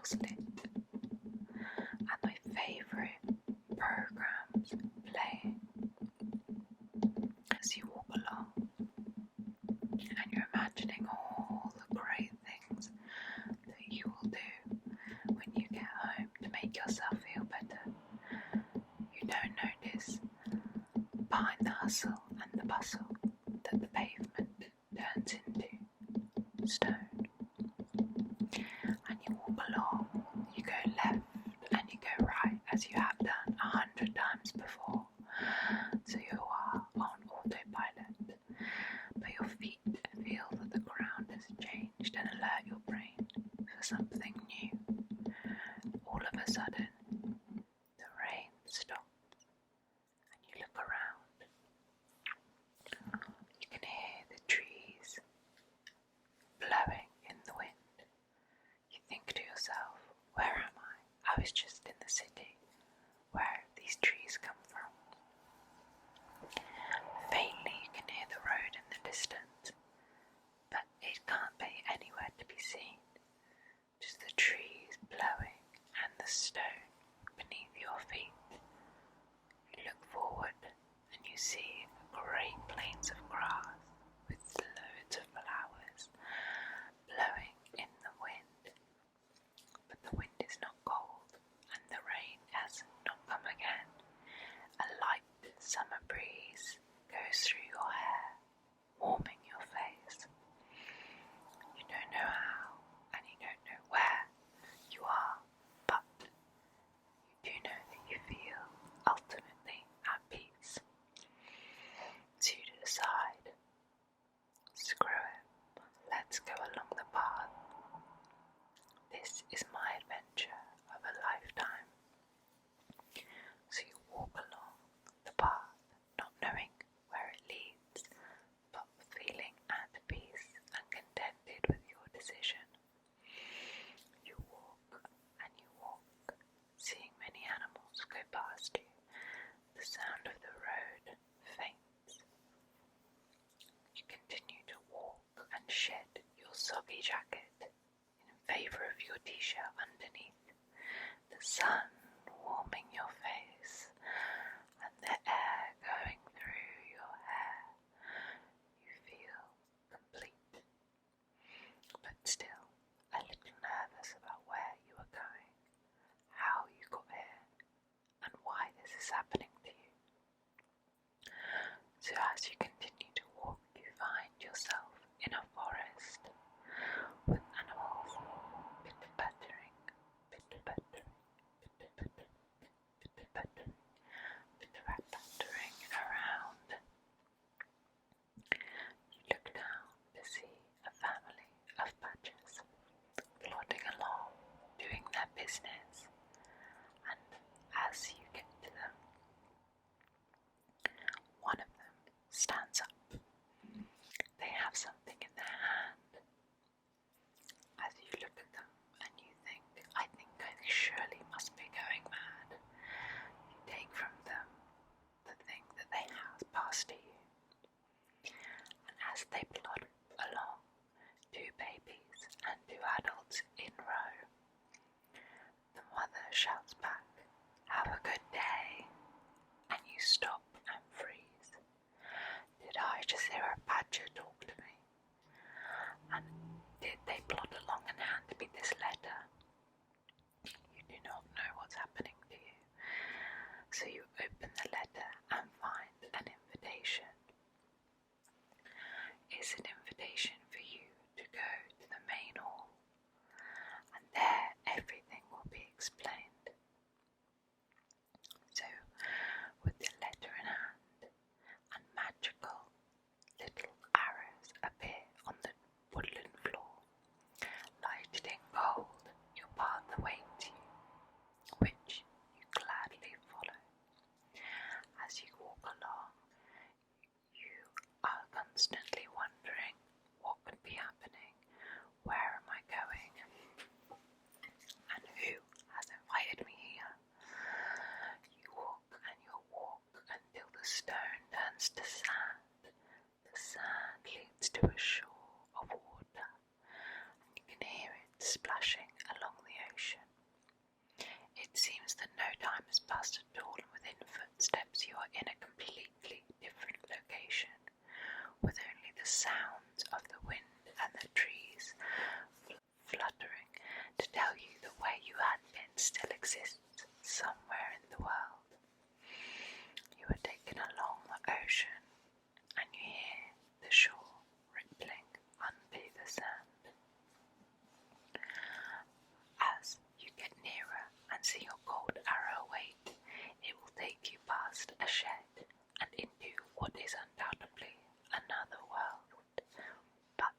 house lit, and my favourite programmes playing as you walk along, and you're imagining all the great things that you will do when you get home to make yourself feel better. You don't notice behind the hustle and the bustle that the pavement turns into stone. And you walk along, you go left and you go right as you have done 100 times before. So you are on autopilot, but your feet feel that the ground has changed and alert your brain for something new. All of a sudden, the rain stops and you look around. You can hear the trees blowing in the wind. You think to yourself, where am I? I was just in the city. Where have these trees come from? Faintly you can hear the road in the distance, but it can't be anywhere to be seen. Just the trees blowing and the stone beneath your feet. You look forward and you see great plains of grass with loads of flowers blowing in the wind. But the wind is not cold and the rain has not come again. A light summer breeze goes through your hair, warming your face. You don't know how and you don't know where you are, but you do know that you feel ultimately at peace. So you decide, screw it, let's go along the path. This is my adventure of a lifetime. So you walk along the path, not knowing where it leads, but feeling at peace and contented with your decision. You walk and you walk, seeing many animals go past you. The sound of the road faints. You continue to walk and shed your soggy jacket in favour of your t-shirt underneath. The sun warming your face and the air going through your hair. You feel complete, but still a little nervous about where you are going, how you got here, and why this is happening to you. So as you continue to walk, you find yourself in a forest with animals pitter-pattering, pitter-pattering, pitter-pattering, pitter-pattering, pitter-pattering around. You look down to see a family of badgers plodding along, doing their business, and as you get to them, one of them stands up. They have something in their hand. As you look at them and you think, I surely must be going mad. You take from them the thing that they have passed to you. And as they plod along, two babies and two adults in row, the mother shouts back, have a good day, and you stop and freeze. Did I just hear a badger talk to me? And did they plod along and hand me this letter? You do not know what's happening to you. So you open the letter and find an invitation. It's an invitation for you to go to the main hall, and there everything will be explained. So, with the letter in hand, and magical little arrows appear on the woodland floor, lighted in gold, your path awaits you, which you gladly follow. As you walk along, you are constantly wondering what could be happening, where am I going, and who has invited me here. You walk and you walk until the stone turns to sand. The sand leads to a shore of water, and you can hear it splashing along the ocean. in a completely different location, with only the sounds of the wind and the trees fluttering to tell you that where you had been still exists somewhere in the world. You are taken along the ocean, and you hear the shore rippling under the sand. As you get nearer and see your gold arrow await, it will take you past a shed and into what is undoubtedly another world. But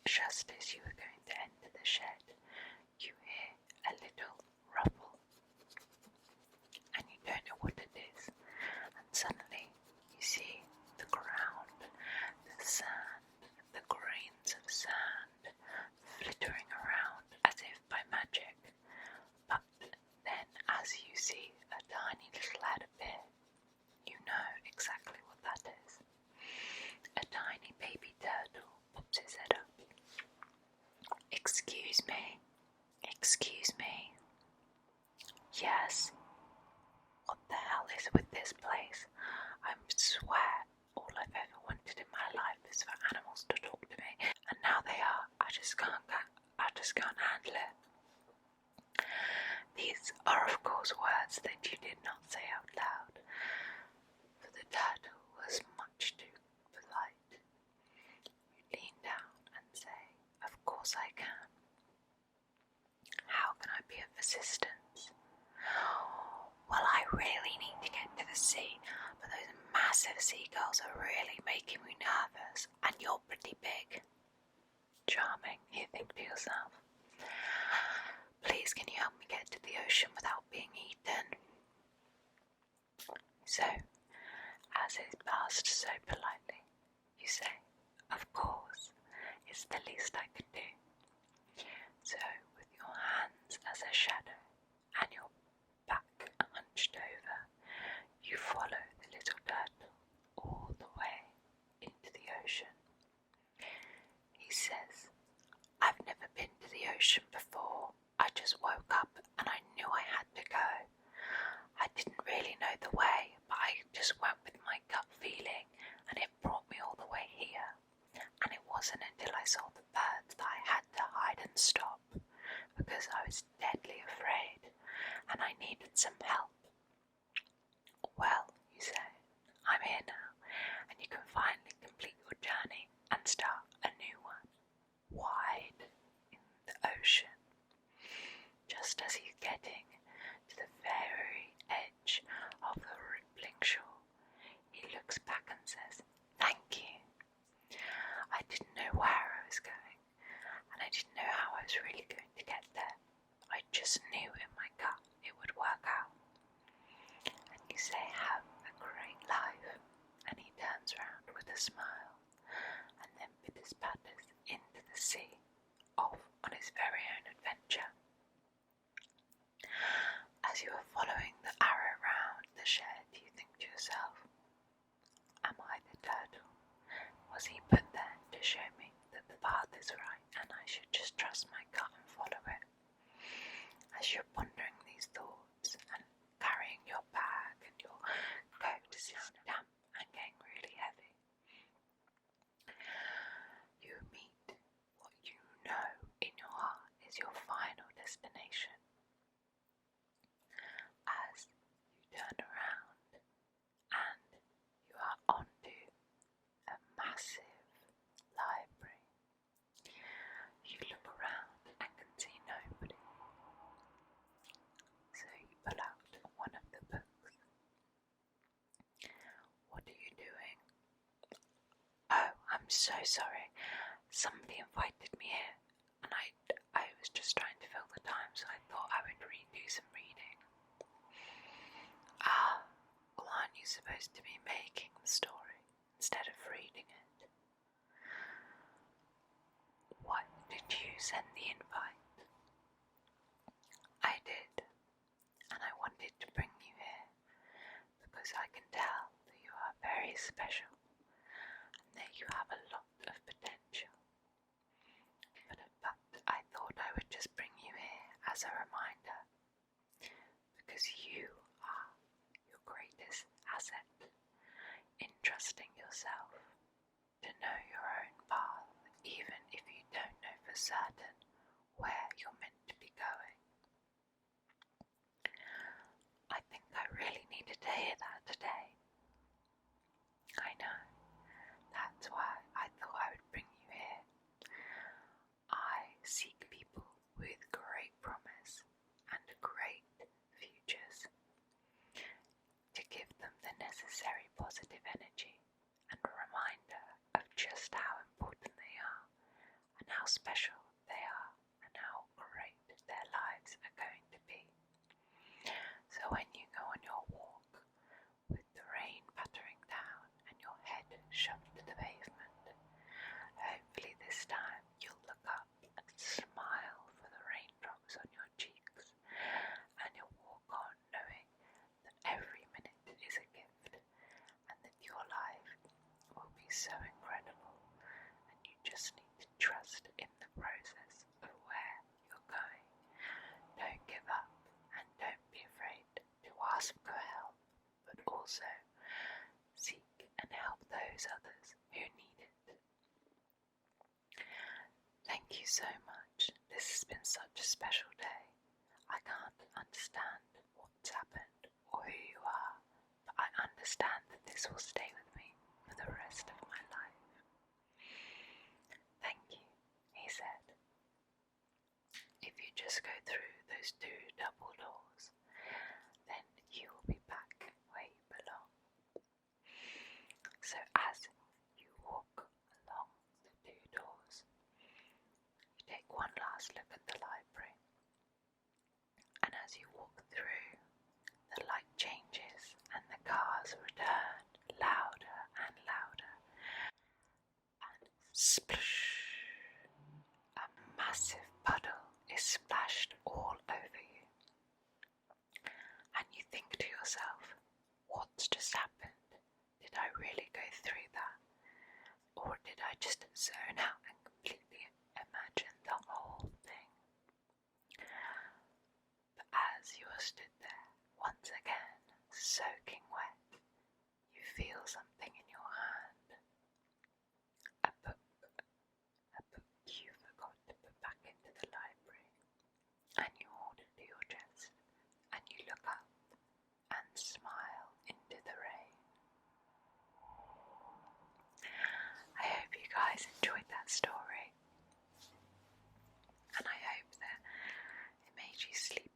just as you are going to enter the shed, you hear a little ruffle, and you don't know what it is, and suddenly you see the ground, the sand, the grains of sand flittering around as if by magic. But then as you see a tiny little head appear, you know exactly what that is. A tiny baby turtle pops his head up. Excuse me. Excuse me. Yes. What the hell is with this place? I swear all I've ever wanted in my life is for animals to talk to me, and now they are. I just can't handle it. These are of course words that you did not say out loud, for the turtle was much too polite. You lean down and say, "Of course I can. How can I be of assistance?" "Well, I really need to get to the sea, but those massive seagulls are really making me nervous, and you're pretty big." "Charming," you think to yourself. "Please, can you help me get to the ocean without being eaten?" So, as is passed so politely, you say, "Of course, it's the least I can do." So, with your hands as a shadow and your back hunched over, you follow the little turtle all the way into the ocean. He says, "I've never been to the ocean before. I just woke up and I knew I had to go. I didn't really know the way, but I just went with my gut feeling, and it brought me all the way here. And it wasn't until I saw the birds that I had to hide and stop, because I was deadly afraid, and I needed some help." "Well," you say, "I'm here now, and you can finally complete your journey and start a new one, wide in the ocean." Just as he's getting to the very edge of the rippling shore, he looks back and says, "Thank you. I didn't know where I was going, and I didn't know how I was really going to get there. I just knew in my gut it would work out." And you say, "Have a great life." And he turns round with a smile, and then pitters-patters into the sea, off on his very own adventure. As you are following the arrow round the shed, you think to yourself, "Am I the turtle? Was he put there to show me that the path is right and I should just trust my gut and follow it?" As you're pondering these thoughts and carrying your bag and your coat is damp and getting really heavy, you meet what you know in your heart is your final destination. As you turn around and you are onto a massive library, you look around and can see nobody. So you pull out one of the books. "What are you doing?" "Oh, I'm so sorry. Somebody invited me here, and I was just trying to fill the time, so I thought I would do some reading." "Ah, well, aren't you supposed to be making the story instead of reading it?" "What, did you send the invite?" "I did, and I wanted to bring you here because I can tell that you are very special and that you have a lot of potential. But I thought I would just bring you here as a reminder, because you are your greatest asset. where you're meant to be going. I think I really needed to hear that today. I know. That's why I thought I would bring you here. I seek people with great promise and great futures to give them the necessary positive energy and a reminder of just how important they are and how special they are and how great their lives are going to be. So when you go on your walk with the rain pattering down and your head shoved to the pavement, hopefully this time you'll look up and smile for the raindrops on your cheeks, and you'll walk on knowing that every minute is a gift and that your life will be so incredible, and you just need to trust in the process of where you're going. Don't give up and don't be afraid to ask for help, but also seek and help those others who need it. Thank you so much. This has been such a special day. I can't understand what's happened or who you are, but I understand that this will stay with me for the rest of my life. Thank you, he said. If you just go through those 2 double doors, then you will be back where you belong. So as you walk along the 2 doors, you take one last look at the library, and as you walk through, the light changes and the cars return louder and louder, and splash! A massive puddle is splashed all over you, and you think to yourself, what's just happened? Did I really go through that? Or did I just zone out and completely imagine the whole thing? But as you are stood there, once again, soaking wet, you feel something in your hand. A book you forgot to put back into the library, and you hold it to your chest, and you look up and smile into the rain. I hope you guys enjoyed that story, and I hope that it made you sleep